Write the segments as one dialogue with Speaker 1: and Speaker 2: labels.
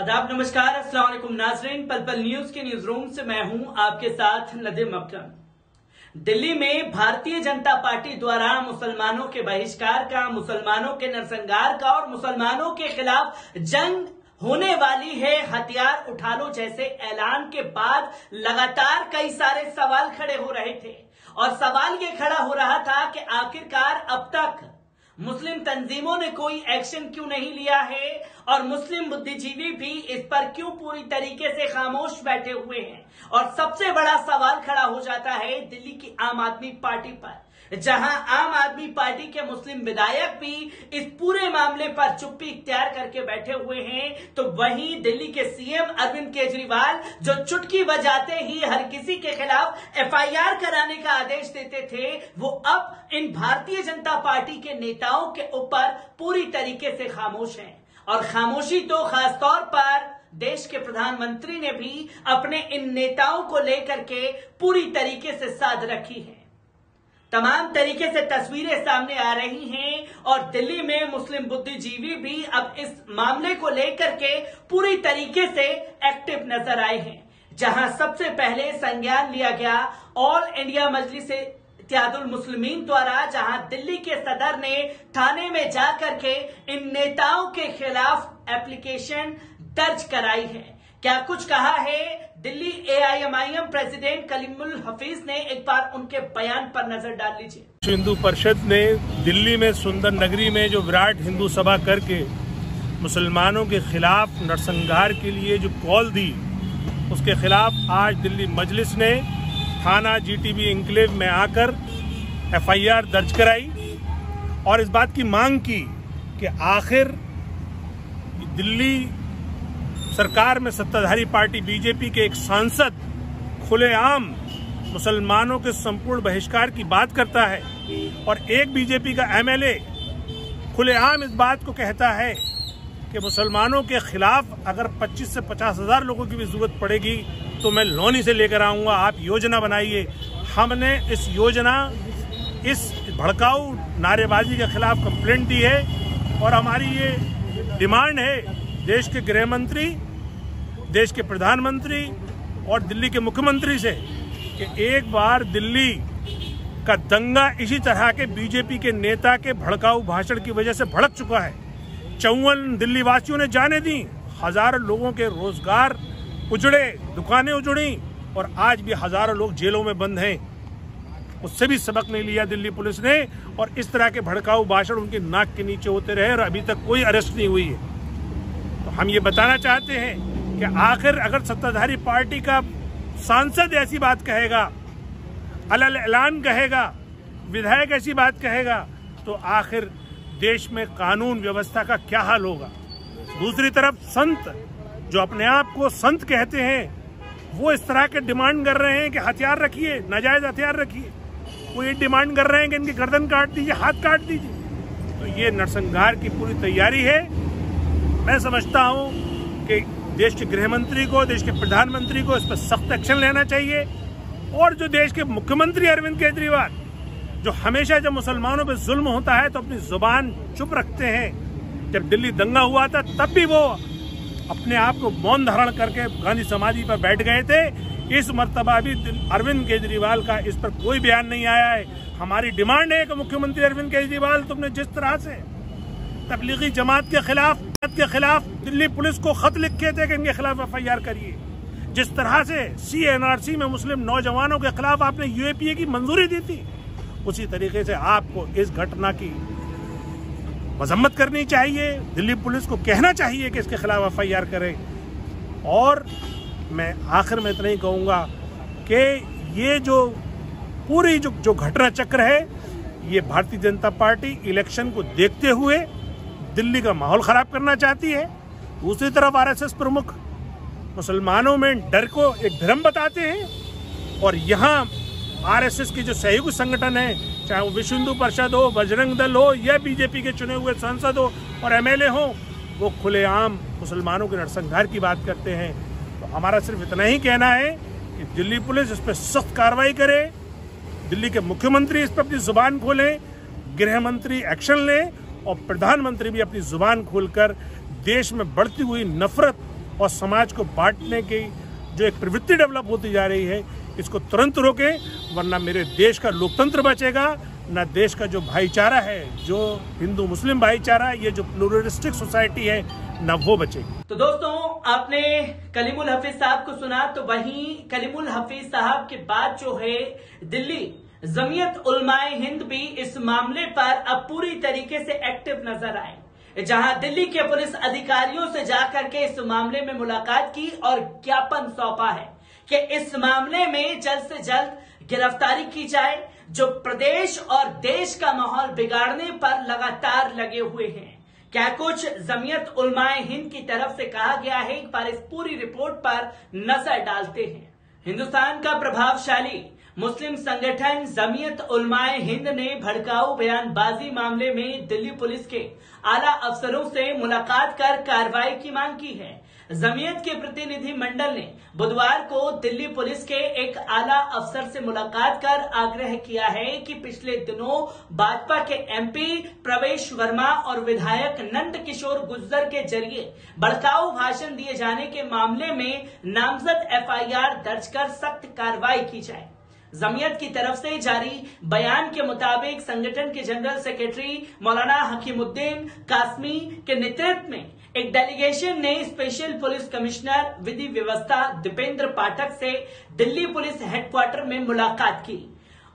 Speaker 1: आदाब, नमस्कार, अस्सलाम वालेकुम नाज़रीन। पल पल न्यूज के न्यूज रूम से मैं हूं आपके साथ नदीम अकरम। दिल्ली में भारतीय जनता पार्टी द्वारा मुसलमानों के बहिष्कार का, मुसलमानों के नरसंहार का और मुसलमानों के खिलाफ जंग होने वाली है, हथियार उठा लो जैसे ऐलान के बाद लगातार कई सारे सवाल खड़े हो रहे थे। और सवाल ये खड़ा हो रहा था कि आखिरकार अब तक मुस्लिम तंजीमों ने कोई एक्शन क्यों नहीं लिया है और मुस्लिम बुद्धिजीवी भी इस पर क्यों पूरी तरीके से खामोश बैठे हुए हैं। और सबसे बड़ा सवाल खड़ा हो जाता है दिल्ली की आम आदमी पार्टी पर, जहां आम आदमी पार्टी के मुस्लिम विधायक भी इस पूरे मामले पर चुप्पी इख्तियार करके बैठे हुए हैं, तो वहीं दिल्ली के सीएम अरविंद केजरीवाल जो चुटकी बजाते ही हर किसी के खिलाफ एफआईआर कराने का आदेश देते थे, वो अब इन भारतीय जनता पार्टी के नेताओं के ऊपर पूरी तरीके से खामोश हैं। और खामोशी तो खासतौर पर देश के प्रधानमंत्री ने भी अपने इन नेताओं को लेकर के पूरी तरीके से साध रखी है। तमाम तरीके से तस्वीरें सामने आ रही हैं और दिल्ली में मुस्लिम बुद्धिजीवी भी अब इस मामले को लेकर के पूरी तरीके से एक्टिव नजर आए हैं। जहां सबसे पहले संज्ञान लिया गया ऑल इंडिया मजलिस-ए-इत्तेहादुल मुस्लिमीन द्वारा, जहां दिल्ली के सदर ने थाने में जाकर के इन नेताओं के खिलाफ एप्लीकेशन दर्ज कराई है। क्या कुछ कहा है दिल्ली एआईएमआईएम प्रेसिडेंट कलीमुल हफीज ने, एक बार उनके बयान पर नजर डाल लीजिए।
Speaker 2: हिंदू परिषद ने दिल्ली में सुंदर नगरी में जो विराट हिंदू सभा करके मुसलमानों के खिलाफ नरसंहार के लिए जो कॉल दी, उसके खिलाफ आज दिल्ली मजलिस ने थाना जीटीबी इंक्लेव में आकर एफआईआर दर्ज कराई और इस बात की मांग की कि आखिर दिल्ली सरकार में सत्ताधारी पार्टी बीजेपी के एक सांसद खुलेआम मुसलमानों के संपूर्ण बहिष्कार की बात करता है और एक बीजेपी का एमएलए खुलेआम इस बात को कहता है कि मुसलमानों के खिलाफ अगर 25 से 50 हजार लोगों की भी जरूरत पड़ेगी तो मैं लोनी से लेकर आऊंगा, आप योजना बनाइए। हमने इस योजना, इस भड़काऊ नारेबाजी के खिलाफ कंप्लेंट दी है और हमारी ये डिमांड है देश के गृह मंत्री, देश के प्रधानमंत्री और दिल्ली के मुख्यमंत्री से कि एक बार दिल्ली का दंगा इसी तरह के बीजेपी के नेता के भड़काऊ भाषण की वजह से भड़क चुका है। 54 दिल्ली वासियों ने जाने दी, हजारों लोगों के रोजगार उजड़े, दुकानें उजड़ी और आज भी हजारों लोग जेलों में बंद हैं। उससे भी सबक नहीं लिया दिल्ली पुलिस ने और इस तरह के भड़काऊ भाषण उनके नाक के नीचे होते रहे और अभी तक कोई अरेस्ट नहीं हुई है। तो हम ये बताना चाहते हैं कि आखिर अगर सत्ताधारी पार्टी का सांसद ऐसी बात कहेगा, अलल ऐलान कहेगा, विधायक ऐसी बात कहेगा, तो आखिर देश में कानून व्यवस्था का क्या हाल होगा। दूसरी तरफ संत जो अपने आप को संत कहते हैं, वो इस तरह के डिमांड कर रहे हैं कि हथियार रखिए, नाजायज हथियार रखिए। वो ये डिमांड कर रहे हैं कि इनकी गर्दन काट दीजिए, हाथ काट दीजिए। तो ये नरसंहार की पूरी तैयारी है। मैं समझता हूं कि देश के गृह मंत्री को, देश के प्रधानमंत्री को इस पर सख्त एक्शन लेना चाहिए और जो देश के मुख्यमंत्री अरविंद केजरीवाल, जो हमेशा जब मुसलमानों पर जुल्म होता है तो अपनी जुबान चुप रखते हैं, जब दिल्ली दंगा हुआ था तब भी वो अपने आप को मौन धारण करके गांधी समाधि पर बैठ गए थे। इस मर्तबा भी अरविंद केजरीवाल का इस पर कोई बयान नहीं आया है। हमारी डिमांड है कि मुख्यमंत्री अरविंद केजरीवाल, तुमने जिस तरह से तबलीगी जमात के खिलाफ दिल्ली पुलिस को खत लिखे थे कि इनके खिलाफ एफआईआर करिए, जिस तरह से सीएनआरसी में मुस्लिम नौजवानों के खिलाफ आपने यूएपीए की मंजूरी दी थी, उसी तरीके से आपको इस घटना की मजम्मत करनी चाहिए। दिल्ली पुलिस को कहना चाहिए कि इसके खिलाफ एफआईआर करे। और मैं आखिर में इतना ही कहूंगा कि ये जो पूरी जो घटना चक्र है, ये भारतीय जनता पार्टी इलेक्शन को देखते हुए दिल्ली का माहौल खराब करना चाहती है। दूसरी तरफ आरएसएस प्रमुख मुसलमानों में डर को एक भ्रम बताते हैं और यहाँ आरएसएस के जो सहयोगी संगठन है, चाहे वो विश्व हिंदू परिषद हो, बजरंग दल हो या बीजेपी के चुने हुए सांसद हो और एमएलए हो, वो खुलेआम मुसलमानों के नरसंहार की बात करते हैं। तो हमारा सिर्फ इतना ही कहना है कि दिल्ली पुलिस इस पर सख्त कार्रवाई करे, दिल्ली के मुख्यमंत्री इस पर अपनी जुबान खोलें, गृह मंत्री एक्शन लें और प्रधानमंत्री भी अपनी जुबान खोलकर देश में बढ़ती हुई नफरत और समाज को बांटने की जो एक प्रवृत्ति डेवलप होती जा रही है, इसको तुरंत रोकें, वरना मेरे देश का लोकतंत्र बचेगा, न देश का जो भाईचारा है, जो हिंदू मुस्लिम भाईचारा, ये जो प्लूरलिस्टिक सोसाइटी है, न वो बचेगी।
Speaker 1: तो दोस्तों, आपने कलीमुल हफीज साहब को सुना, तो वहीं कलीमुल हफीज साहब के बाद जो है दिल्ली जमीयत उलमाए हिंद भी इस मामले पर अब पूरी तरीके से एक्टिव नजर आए, जहां दिल्ली के पुलिस अधिकारियों से जाकर के इस मामले में मुलाकात की और ज्ञापन सौंपा है कि इस मामले में जल्द से जल्द गिरफ्तारी की जाए, जो प्रदेश और देश का माहौल बिगाड़ने पर लगातार लगे हुए हैं। क्या कुछ जमीयत उलमाए हिंद की तरफ से कहा गया है, एक बार इस पूरी रिपोर्ट पर नजर डालते हैं। हिंदुस्तान का प्रभावशाली मुस्लिम संगठन जमीयत उलमाए हिंद ने भड़काऊ बयानबाजी मामले में दिल्ली पुलिस के आला अफसरों से मुलाकात कर कार्रवाई की मांग की है। जमीयत के प्रतिनिधि मंडल ने बुधवार को दिल्ली पुलिस के एक आला अफसर से मुलाकात कर आग्रह किया है कि पिछले दिनों भाजपा के एमपी प्रवेश वर्मा और विधायक नंद किशोर गुर्जर के जरिए भड़काऊ भाषण दिए जाने के मामले में नामजद एफआईआर दर्ज कर सख्त कार्रवाई की जाए। जमीयत की तरफ से जारी बयान के मुताबिक संगठन के जनरल सेक्रेटरी मौलाना हकीमुद्दीन कासमी के नेतृत्व में एक डेलीगेशन ने स्पेशल पुलिस कमिश्नर विधि व्यवस्था दीपेंद्र पाठक से दिल्ली पुलिस हेडक्वार्टर में मुलाकात की।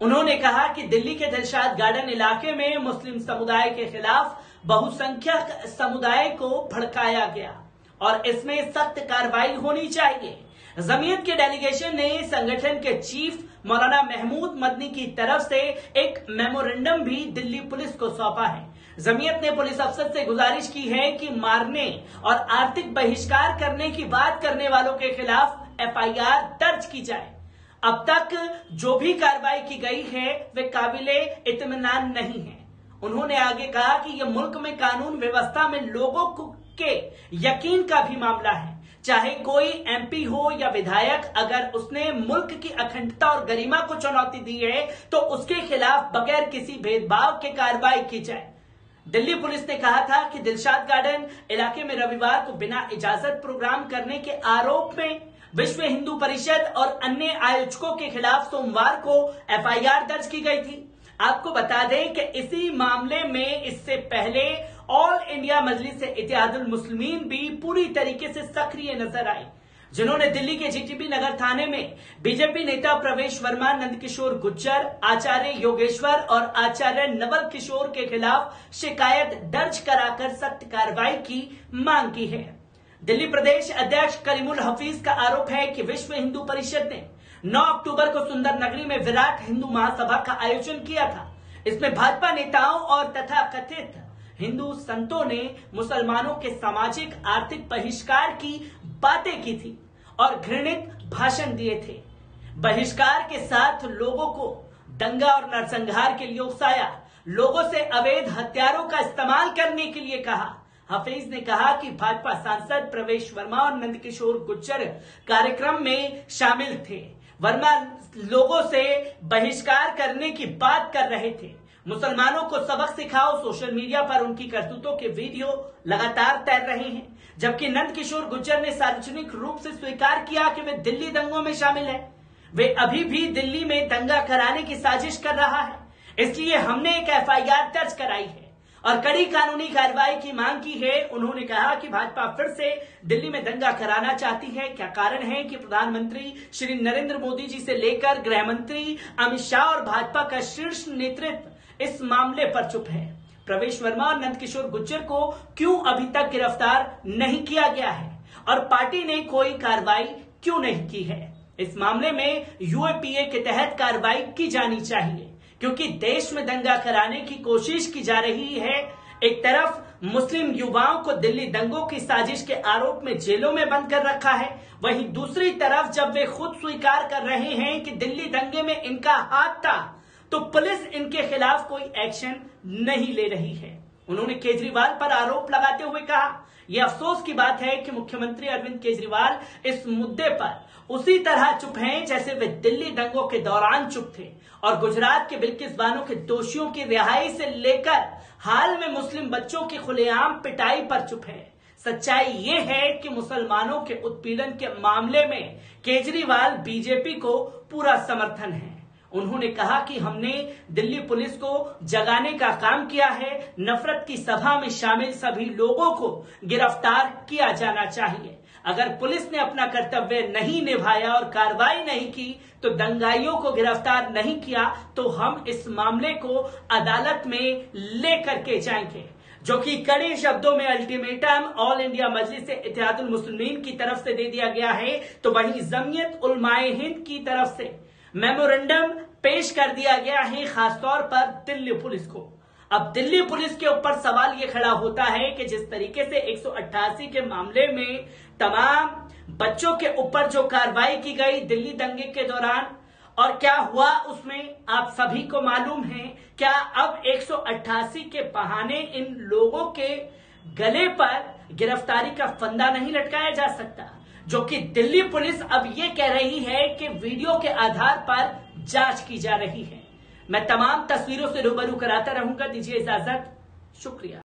Speaker 1: उन्होंने कहा कि दिल्ली के दिलशाद गार्डन इलाके में मुस्लिम समुदाय के खिलाफ बहुसंख्यक समुदाय को भड़काया गया और इसमें सख्त कार्रवाई होनी चाहिए। जमीयत के डेलीगेशन ने संगठन के चीफ मौलाना महमूद मदनी की तरफ से एक मेमोरेंडम भी दिल्ली पुलिस को सौंपा है। जमीयत ने पुलिस अफसर से गुजारिश की है कि मारने और आर्थिक बहिष्कार करने की बात करने वालों के खिलाफ एफआईआर दर्ज की जाए। अब तक जो भी कार्रवाई की गई है वे काबिले इत्मीनान नहीं है। उन्होंने आगे कहा कि यह मुल्क में कानून व्यवस्था में लोगों के यकीन का भी मामला है। चाहे कोई एमपी हो या विधायक, अगर उसने मुल्क की अखंडता और गरिमा को चुनौती दी है तो उसके खिलाफ बगैर किसी भेदभाव के कार्रवाई की जाए। दिल्ली पुलिस ने कहा था कि दिलशाद गार्डन इलाके में रविवार को बिना इजाजत प्रोग्राम करने के आरोप में विश्व हिंदू परिषद और अन्य आयोजकों के खिलाफ सोमवार को एफआईआर दर्ज की गई थी। आपको बता दें कि इसी मामले में इससे पहले ऑल इंडिया मजलिस इत्तेहादुल मुस्लिमीन भी पूरी तरीके से सक्रिय नजर आई, जिन्होंने दिल्ली के जीटीबी नगर थाने में बीजेपी नेता प्रवेश वर्मा, नंदकिशोर गुर्जर, आचार्य योगेश्वर और आचार्य नवल किशोर के खिलाफ शिकायत दर्ज कराकर सख्त कार्रवाई की मांग की है। दिल्ली प्रदेश अध्यक्ष कलीमुल हफीज का आरोप है कि विश्व हिंदू परिषद ने 9 अक्टूबर को सुंदर नगरी में विराट हिंदू महासभा का आयोजन किया था। इसमें भाजपा नेताओं और तथाकथित हिंदू संतों ने मुसलमानों के सामाजिक आर्थिक बहिष्कार की बातें की थी और घृणित भाषण दिए थे। बहिष्कार के साथ लोगों को दंगा और नरसंहार के लिए उकसाया, लोगों से अवैध हथियारों का इस्तेमाल करने के लिए कहा। हफीज ने कहा कि भाजपा सांसद प्रवेश वर्मा और नंदकिशोर गुर्जर कार्यक्रम में शामिल थे। वर्मा लोगों से बहिष्कार करने की बात कर रहे थे। मुसलमानों को सबक सिखाओ, सोशल मीडिया पर उनकी करतूतों के वीडियो लगातार तैर रहे हैं। जबकि नंदकिशोर गुर्जर ने सार्वजनिक रूप से स्वीकार किया कि वे दिल्ली दंगों में शामिल है। वे अभी भी दिल्ली में दंगा कराने की साजिश कर रहा है, इसलिए हमने एक एफआईआर दर्ज कराई है और कड़ी कानूनी कार्रवाई की मांग की है। उन्होंने कहा कि भाजपा फिर से दिल्ली में दंगा कराना चाहती है। क्या कारण है कि प्रधानमंत्री श्री नरेंद्र मोदी जी से लेकर गृह मंत्री अमित शाह और भाजपा का शीर्ष नेतृत्व इस मामले पर चुप है। प्रवेश वर्मा और नंदकिशोर गुर्जर को क्यों अभी तक गिरफ्तार नहीं किया गया है और पार्टी ने कोई कार्रवाई क्यों नहीं की है? इस मामले में यूएपीए के तहत कार्रवाई की जानी चाहिए, क्योंकि देश में दंगा कराने की कोशिश की जा रही है। एक तरफ मुस्लिम युवाओं को दिल्ली दंगों की साजिश के आरोप में जेलों में बंद कर रखा है, वहीं दूसरी तरफ जब वे खुद स्वीकार कर रहे हैं कि दिल्ली दंगे में इनका हाथ था, तो पुलिस इनके खिलाफ कोई एक्शन नहीं ले रही है। उन्होंने केजरीवाल पर आरोप लगाते हुए कहा, यह अफसोस की बात है कि मुख्यमंत्री अरविंद केजरीवाल इस मुद्दे पर उसी तरह चुप हैं जैसे वे दिल्ली दंगों के दौरान चुप थे और गुजरात के बिल्किस बानो के दोषियों की रिहाई से लेकर हाल में मुस्लिम बच्चों की खुलेआम पिटाई पर चुप है। सच्चाई ये है कि मुसलमानों के उत्पीड़न के मामले में केजरीवाल बीजेपी को पूरा समर्थन है। उन्होंने कहा कि हमने दिल्ली पुलिस को जगाने का काम किया है। नफरत की सभा में शामिल सभी लोगों को गिरफ्तार किया जाना चाहिए। अगर पुलिस ने अपना कर्तव्य नहीं निभाया और कार्रवाई नहीं की तो दंगाइयों को गिरफ्तार नहीं किया तो हम इस मामले को अदालत में लेकर के जाएंगे, जो कि कड़े शब्दों में अल्टीमेटम ऑल इंडिया मजलिस इत्तेहादुल मुस्लिमीन की तरफ से दे दिया गया है, तो वहीं जमीयत उलमाए हिंद की तरफ से मेमोरेंडम पेश कर दिया गया है, खासतौर पर दिल्ली पुलिस को। अब दिल्ली पुलिस के ऊपर सवाल यह खड़ा होता है कि जिस तरीके से 188 के मामले में तमाम बच्चों के ऊपर जो कार्रवाई की गई दिल्ली दंगे के दौरान, और क्या हुआ उसमें आप सभी को मालूम है। क्या अब 188 के बहाने इन लोगों के गले पर गिरफ्तारी का फंदा नहीं लटकाया जा सकता, जो कि दिल्ली पुलिस अब ये कह रही है कि वीडियो के आधार पर जांच की जा रही है। मैं तमाम तस्वीरों से रूबरू कराता रहूंगा। दीजिए इजाजत, शुक्रिया।